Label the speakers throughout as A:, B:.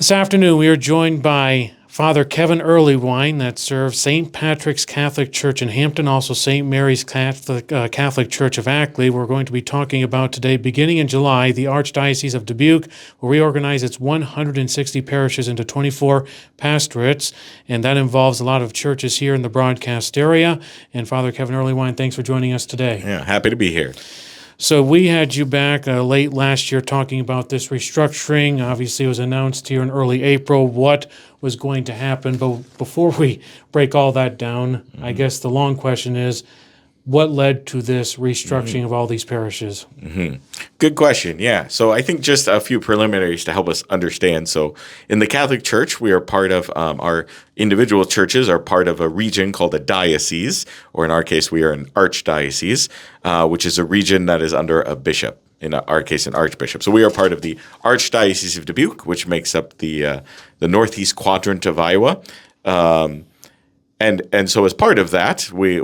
A: This afternoon, we are joined by Father Kevin Earleywine that serves St. Patrick's Catholic Church in Hampton, also St. Mary's Catholic Church of Ackley. We're going to be talking about today, beginning in July, the Archdiocese of Dubuque will reorganize its 160 parishes into 24 pastorates, and that involves a lot of churches here in the broadcast area. And Father Kevin Earleywine, thanks for joining us today.
B: Yeah, happy to be here.
A: So we had you back late last year talking about this restructuring. Obviously, it was announced here in early April what was going to happen. But before we break all that down, I guess the long question is, what led to this restructuring of all these parishes?
B: Good question. Yeah. So I think just a few preliminaries to help us understand. So in the Catholic Church, we are part of our individual churches are part of a region called a diocese, or in our case, we are an archdiocese, which is a region that is under a bishop. In our case, an archbishop. So we are part of the Archdiocese of Dubuque, which makes up the northeast quadrant of Iowa. And so as part of that, we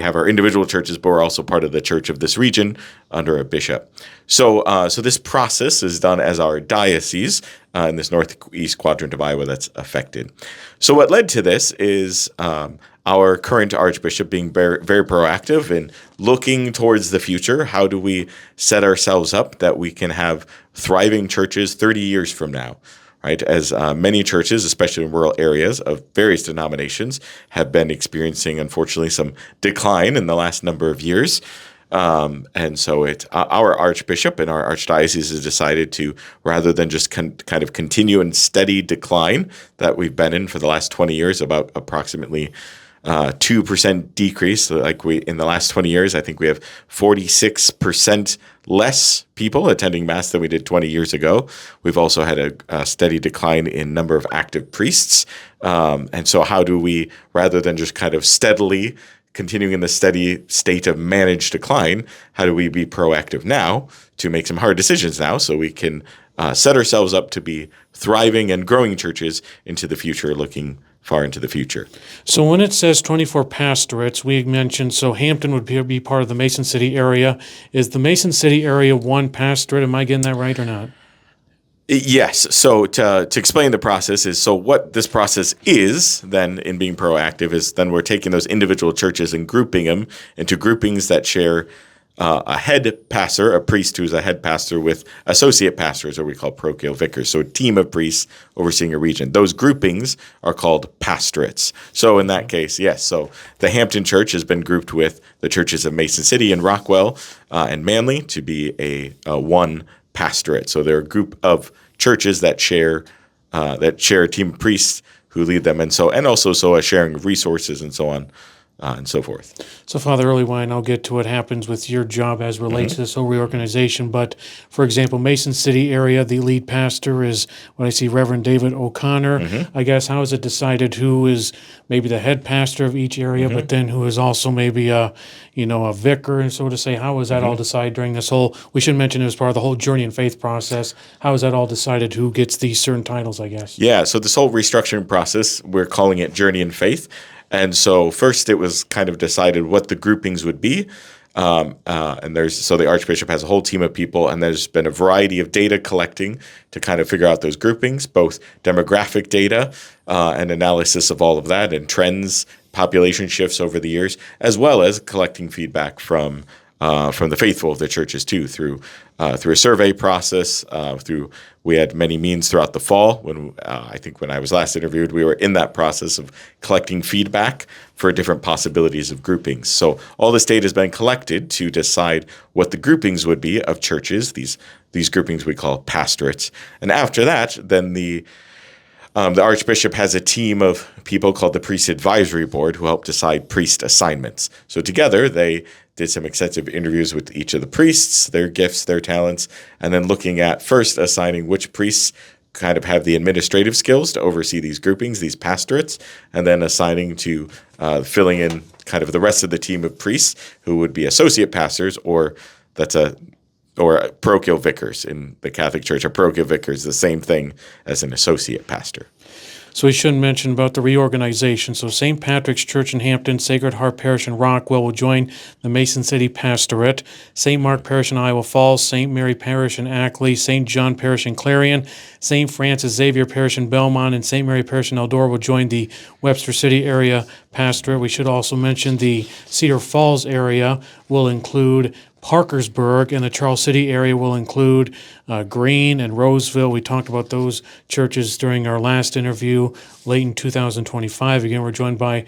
B: have our individual churches, but we're also part of the church of this region under a bishop. So this process is done as our diocese in this northeast quadrant of Iowa that's affected. So what led to this is our current archbishop being very, very proactive in looking towards the future. How do we set ourselves up that we can have thriving churches 30 years from now? Right, as many churches, especially in rural areas of various denominations, have been experiencing, unfortunately, some decline in the last number of years. And so our archbishop and our archdiocese has decided to, rather than just kind of continue in steady decline that we've been in for the last 20 years, about approximately 2% decrease. In the last 20 years, I think we have 46% less people attending Mass than we did 20 years ago. We've also had a steady decline in number of active priests. And so how do we, rather than just kind of steadily continuing in the steady state of managed decline, how do we be proactive now to make some hard decisions now so we can set ourselves up to be thriving and growing churches into the future, looking far into the future.
A: So when it says 24 pastorates, we mentioned, so Hampton would be part of the Mason City area. Is the Mason City area one pastorate? Am I getting that right or not?
B: Yes. So to explain the process is, so what this process is then in being proactive is then we're taking those individual churches and grouping them into groupings that share a head pastor, a priest who's a head pastor with associate pastors, or we call parochial vicars. So a team of priests overseeing a region. Those groupings are called pastorates. So in that case, yes. So the Hampton Church has been grouped with the churches of Mason City and Rockwell and Manly to be a one pastorate. So they're a group of churches that share a team of priests who lead them, and also a sharing of resources and so on. And so forth.
A: So, Father Earleywine, I'll get to what happens with your job as relates to this whole reorganization. But, for example, Mason City area, the lead pastor is what I see, Reverend David O'Connor. I guess, how is it decided who is maybe the head pastor of each area, but then who is also maybe a vicar, and so to say? How is that all decided during this whole? We should mention it was part of the whole journey and faith process. How is that all decided? Who gets these certain titles? I guess.
B: Yeah. So this whole restructuring process, we're calling it Journey and Faith. And so first it was kind of decided what the groupings would be. So the Archbishop has a whole team of people, and there's been a variety of data collecting to kind of figure out those groupings, both demographic data and analysis of all of that and trends, population shifts over the years, as well as collecting feedback from the faithful of the churches too, through a survey process. We had many meetings throughout the fall. When I think when I was last interviewed, we were in that process of collecting feedback for different possibilities of groupings. So all this data has been collected to decide what the groupings would be of churches. These groupings we call pastorates, and after that, then the Archbishop has a team of people called the Priest Advisory Board who help decide priest assignments. So together they did some extensive interviews with each of the priests, their gifts, their talents, and then looking at first assigning which priests kind of have the administrative skills to oversee these groupings, these pastorates, and then assigning to filling in kind of the rest of the team of priests who would be associate pastors or parochial vicars in the Catholic Church. A parochial vicar is the same thing as an associate pastor.
A: So we should mention about the reorganization. So St. Patrick's Church in Hampton, Sacred Heart Parish in Rockwell will join the Mason City Pastorate. St. Mark Parish in Iowa Falls, St. Mary Parish in Ackley, St. John Parish in Clarion, St. Francis Xavier Parish in Belmont, and St. Mary Parish in Eldora will join the Webster City area pastorate. We should also mention the Cedar Falls area will include Parkersburg, and the Charles City area will include Greene and Roseville. We talked about those churches during our last interview late in 2025. Again, we're joined by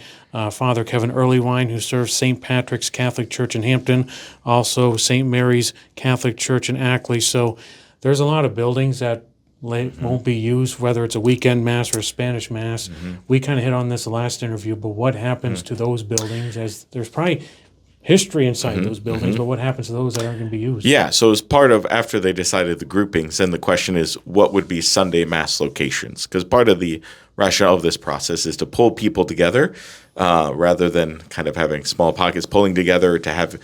A: Father Kevin Earleywine, who serves St. Patrick's Catholic Church in Hampton, also St. Mary's Catholic Church in Ackley. So there's a lot of buildings that won't be used, whether it's a weekend mass or a Spanish mass. We kind of hit on this the last interview, but what happens to those buildings? As there's probably history inside those buildings, but what happens to those that aren't going to be used?
B: Yeah, so as part of, after they decided the groupings, then the question is, what would be Sunday Mass locations? Because part of the rationale of this process is to pull people together rather than kind of having small pockets pulling together to have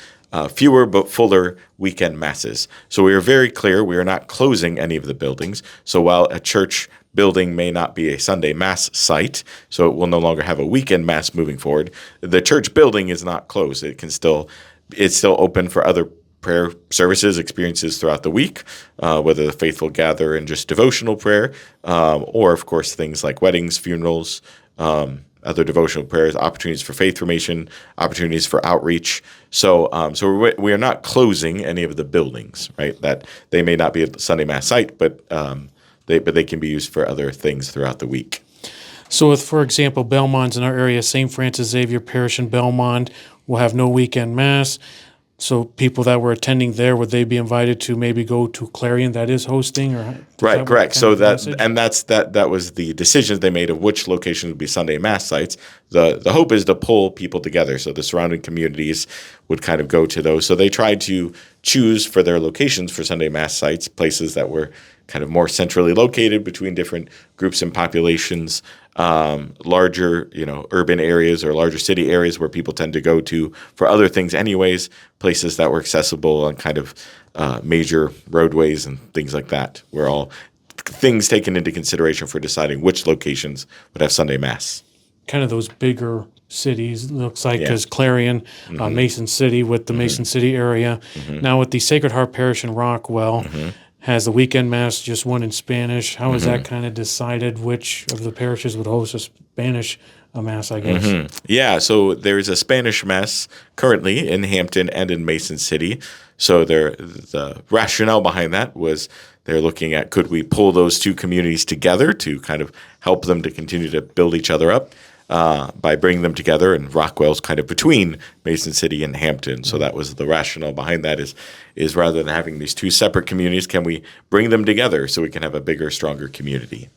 B: fewer but fuller weekend masses. So we are very clear we are not closing any of the buildings. So while a church building may not be a Sunday Mass site, so it will no longer have a weekend Mass moving forward, the church building is not closed. It's still open for other prayer services, experiences throughout the week, whether the faithful gather in just devotional prayer, or of course things like weddings, funerals, other devotional prayers, opportunities for faith formation, opportunities for outreach. So we are not closing any of the buildings, right? That they may not be a Sunday Mass site, but they can be used for other things throughout the week.
A: So with, for example, Belmont's in our area, St. Francis Xavier Parish in Belmont will have no weekend Mass. So people that were attending there, would they be invited to maybe go to Clarion that is hosting?
B: Right, correct. So that was the decisions they made of which locations would be Sunday Mass sites. The hope is to pull people together. So the surrounding communities would kind of go to those. So they tried to choose for their locations for Sunday Mass sites, places that were kind of more centrally located between different groups and populations, larger, urban areas or larger city areas where people tend to go to for other things anyways, places that were accessible on kind of major roadways and things like that, were all things taken into consideration for deciding which locations would have Sunday Mass.
A: Kind of those bigger cities, looks like, because Clarion, Mason City with the Mason City area. Now with the Sacred Heart Parish in Rockwell, has the weekend Mass just one in Spanish. How is that kind of decided which of the parishes would host a Spanish Mass, I guess?
B: Yeah, so there is a Spanish Mass currently in Hampton and in Mason City. So the rationale behind that was they're looking at, could we pull those two communities together to kind of help them to continue to build each other up by bringing them together, and Rockwell's kind of between Mason City and Hampton. So that was the rationale behind that, is rather than having these two separate communities, can we bring them together so we can have a bigger, stronger community?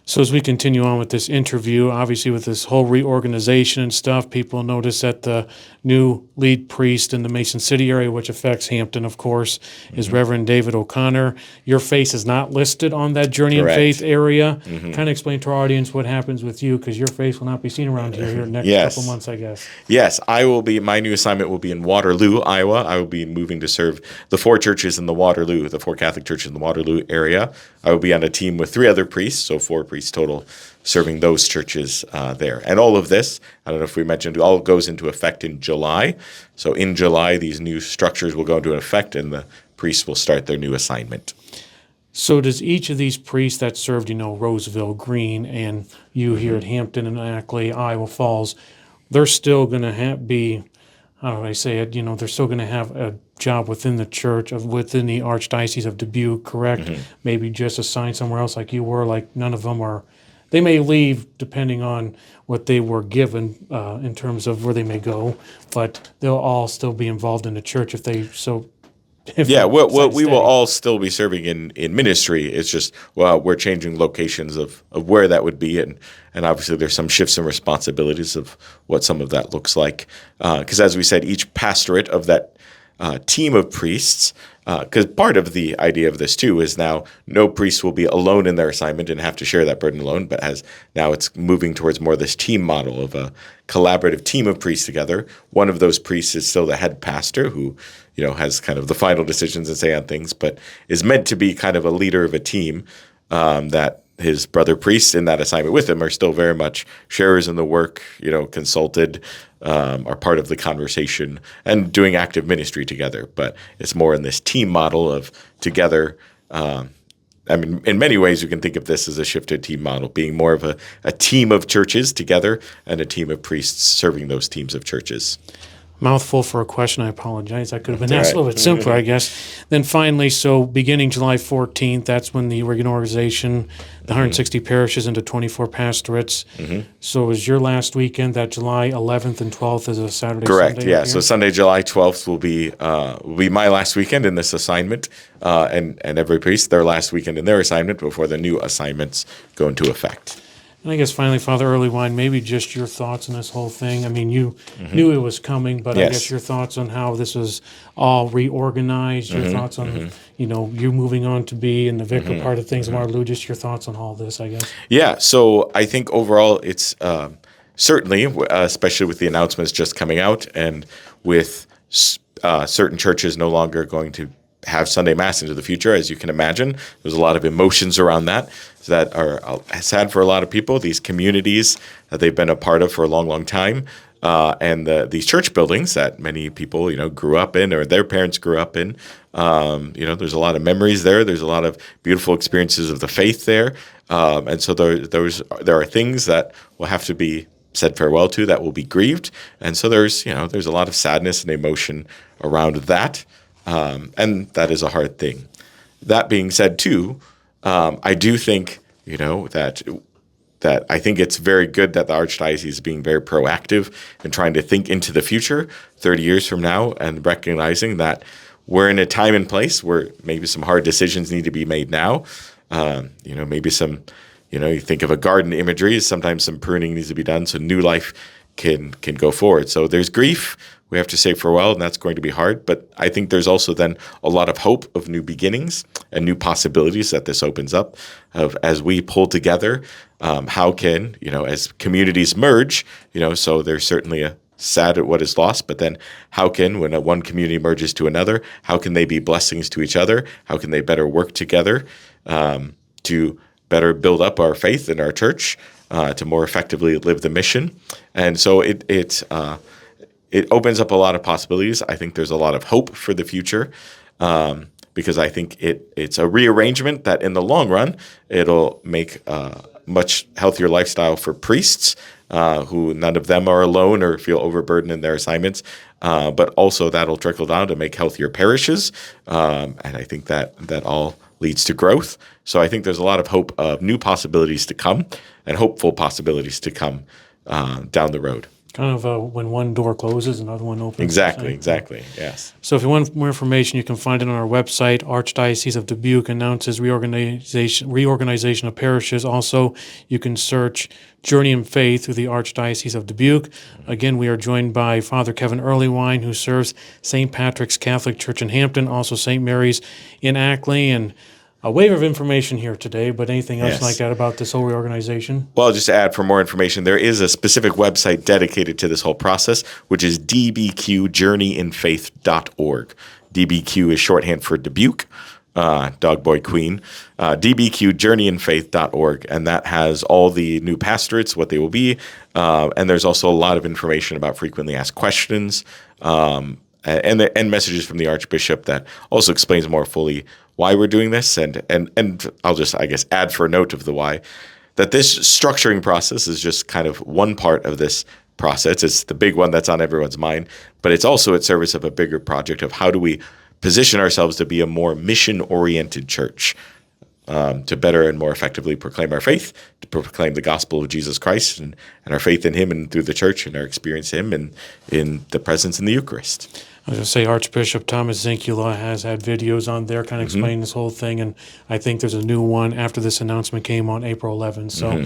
A: So as we continue on with this interview, obviously with this whole reorganization and stuff, people notice that the new lead priest in the Mason City area, which affects Hampton, of course, is Reverend David O'Connor. Your face is not listed on that Journey in Faith area. Kind of explain to our audience what happens with you, because your face will not be seen around here in the next couple months, I guess.
B: Yes, my new assignment will be in Waterloo, Iowa. I will be moving to serve the four churches in the four Catholic churches in the Waterloo area. I will be on a team with 3 other priests, so 4 priests total, serving those churches there. And all of this, I don't know if we mentioned, all goes into effect in July. So in July, these new structures will go into effect, and the priests will start their new assignment.
A: So does each of these priests that served, Roseville, Greene, and you here at Hampton and Ackley, Iowa Falls, they're still going to be, how do I say it, they're still going to have a job within the church, within the Archdiocese of Dubuque, correct? Maybe just assigned somewhere else like you were, like none of them are. They may leave depending on what they were given in terms of where they may go, but they'll all still be involved in the church if they so.
B: We will all still be serving in ministry. It's just, we're changing locations of where that would be, and obviously there's some shifts in responsibilities of what some of that looks like. Because as we said, each pastorate of that team of priests, because part of the idea of this too is now no priest will be alone in their assignment and have to share that burden alone, but now it's moving towards more this team model of a collaborative team of priests together. One of those priests is still the head pastor, who has kind of the final decisions and say on things, but is meant to be kind of a leader of a team that his brother priests in that assignment with him are still very much sharers in the work, consulted, are part of the conversation and doing active ministry together. But it's more in this team model of together. In many ways, you can think of this as a shifted team model, being more of a team of churches together and a team of priests serving those teams of churches.
A: Mouthful for a question. I apologize. I could have been asked a little bit simpler, I guess. Then finally, so beginning July 14th, that's when the reorganization, the 160 parishes into 24 pastorates. So is your last weekend, that July 11th and 12th is a Saturday,
B: Correct.
A: Sunday?
B: Yeah. So Sunday, July 12th will be my last weekend in this assignment, and every priest their last weekend in their assignment before the new assignments go into effect.
A: And I guess finally, Father Earleywine, maybe just your thoughts on this whole thing. I mean, you knew it was coming, but I guess your thoughts on how this was all reorganized, your thoughts on, you moving on to be in the vicar part of things, Waterloo, just your thoughts on all this, I guess.
B: Yeah, so I think overall it's certainly, especially with the announcements just coming out and with certain churches no longer going to have Sunday Mass into the future, as you can imagine. There's a lot of emotions around that are sad for a lot of people, these communities that they've been a part of for a long, long time, and these church buildings that many people, grew up in or their parents grew up in. There's a lot of memories there. There's a lot of beautiful experiences of the faith there. And so there are things that will have to be said farewell to, that will be grieved. And so there's a lot of sadness and emotion around that. And that is a hard thing. That being said, too, I do think, that I think it's very good that the Archdiocese is being very proactive and trying to think into the future, 30 years from now, and recognizing that we're in a time and place where maybe some hard decisions need to be made now. Maybe some, you think of a garden imagery, sometimes some pruning needs to be done so new life can go forward. So there's grief. We have to say farewell, and that's going to be hard. But I think there's also then a lot of hope of new beginnings and new possibilities that this opens up of as we pull together. How can, as communities merge, so there's certainly a sad at what is lost, but then how can, when one community merges to another, how can they be blessings to each other? How can they better work together to better build up our faith in our church, to more effectively live the mission? And so it opens up a lot of possibilities. I think there's a lot of hope for the future, because I think it's a rearrangement that in the long run, it'll make a much healthier lifestyle for priests, who none of them are alone or feel overburdened in their assignments, but also that'll trickle down to make healthier parishes. And I think that all leads to growth. So I think there's a lot of hope of new possibilities to come and hopeful possibilities to come down the road.
A: Kind of when one door closes, another one opens.
B: Exactly, yes.
A: So if you want more information, you can find it on our website. Archdiocese of Dubuque announces reorganization of parishes. Also, you can search Journey in Faith through the Archdiocese of Dubuque. Again, we are joined by Father Kevin Earleywine, who serves St. Patrick's Catholic Church in Hampton, also St. Mary's in Ackley, and a wave of information here today, but anything else like that about this whole reorganization?
B: Well, just to add for more information, there is a specific website dedicated to this whole process, which is dbqjourneyinfaith.org. DBQ is shorthand for Dubuque, Dog Boy Queen, dbqjourneyinfaith.org, and that has all the new pastorates, what they will be, and there's also a lot of information about frequently asked questions, and messages from the Archbishop that also explains more fully why we're doing this, and I'll just, I guess, add for a note of the why, that this structuring process is just kind of one part of this process. It's the big one that's on everyone's mind, but it's also at service of a bigger project of how do we position ourselves to be a more mission-oriented church, to better and more effectively proclaim our faith, to proclaim the gospel of Jesus Christ and our faith in him and through the church and our experience in him and in the presence in the Eucharist.
A: I was going to say Archbishop Thomas Zinkula has had videos on there kind of explaining this whole thing, and I think there's a new one after this announcement came on April 11th. So,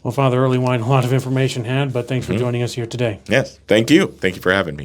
A: well, Father Earleywine, a lot of information had, but thanks for joining us here today.
B: Yes, thank you. Thank you for having me.